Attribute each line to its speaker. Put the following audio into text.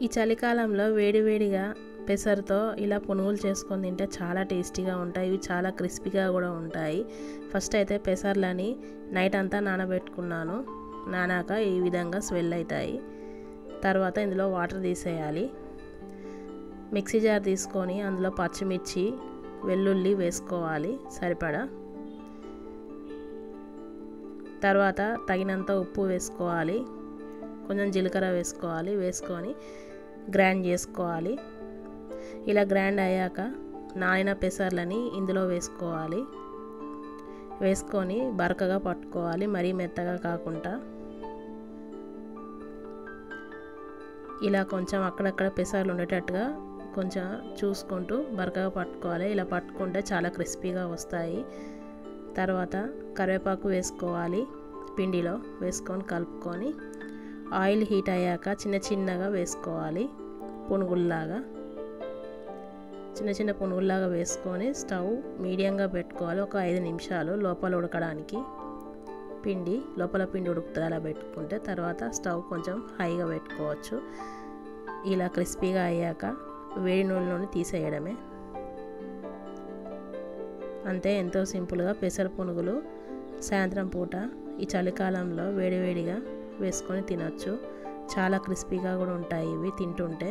Speaker 1: ఈ చలికాలంలో వేడివేడిగా పెసరతో ఇలా పునుగులు చేసుకొని తింటే చాలా టేస్టీగా ఉంటాయి. ఇవి చాలా క్రిస్పీగా కూడా ఉంటాయి. ఫస్ట్ అయితే పెసర్లని నైట్ అంతా నానబెట్టుకున్నాను. నానాక ఈ విధంగా స్వెల్ అవుతాయి. తర్వాత ఇందులో వాటర్ తీసేయాలి. మిక్సీ జార్ తీసుకొని అందులో పచ్చిమిర్చి వెల్లుల్లి వేసుకోవాలి సరిపడా. తర్వాత తగినంత ఉప్పు వేసుకోవాలి. కొంచెం జీలకర్ర వేసుకోవాలి. వేసుకొని గ్రైండ్ చేసుకోవాలి. ఇలా గ్రైండ్ అయ్యాక నానిన పెసర్లని ఇందులో వేసుకోవాలి. వేసుకొని బరకగా పట్టుకోవాలి, మరీ మెత్తగా కాకుండా. ఇలా కొంచెం అక్కడక్కడ పెసర్లు ఉండేటట్టుగా కొంచెం చూసుకుంటూ బరకగా పట్టుకోవాలి. ఇలా పట్టుకుంటే చాలా క్రిస్పీగా వస్తాయి. తర్వాత కరివేపాకు వేసుకోవాలి. పిండిలో వేసుకొని కలుపుకొని ఆయిల్ హీట్ అయ్యాక చిన్నగా వేసుకోవాలి. పునుగుల్లాగా చిన్న పునుగుల్లాగా వేసుకొని స్టవ్ మీడియంగా పెట్టుకోవాలి. ఒక 5 నిమిషాలు లోపల ఉడకడానికి. లోపల పిండి ఉడుకుతుంది అలా పెట్టుకుంటే. తర్వాత స్టవ్ కొంచెం హైగా పెట్టుకోవచ్చు. ఇలా క్రిస్పీగా అయ్యాక వేడి నూనె నుండి తీసేయడమే. అంతే, ఎంతో సింపుల్గా పెసర పునుగులు సాయంత్రం పూట ఈ చలికాలంలో వేడివేడిగా వేసుకొని తినొచ్చు. చాలా క్రిస్పీగా కూడా ఉంటాయి ఇవి తింటుంటే.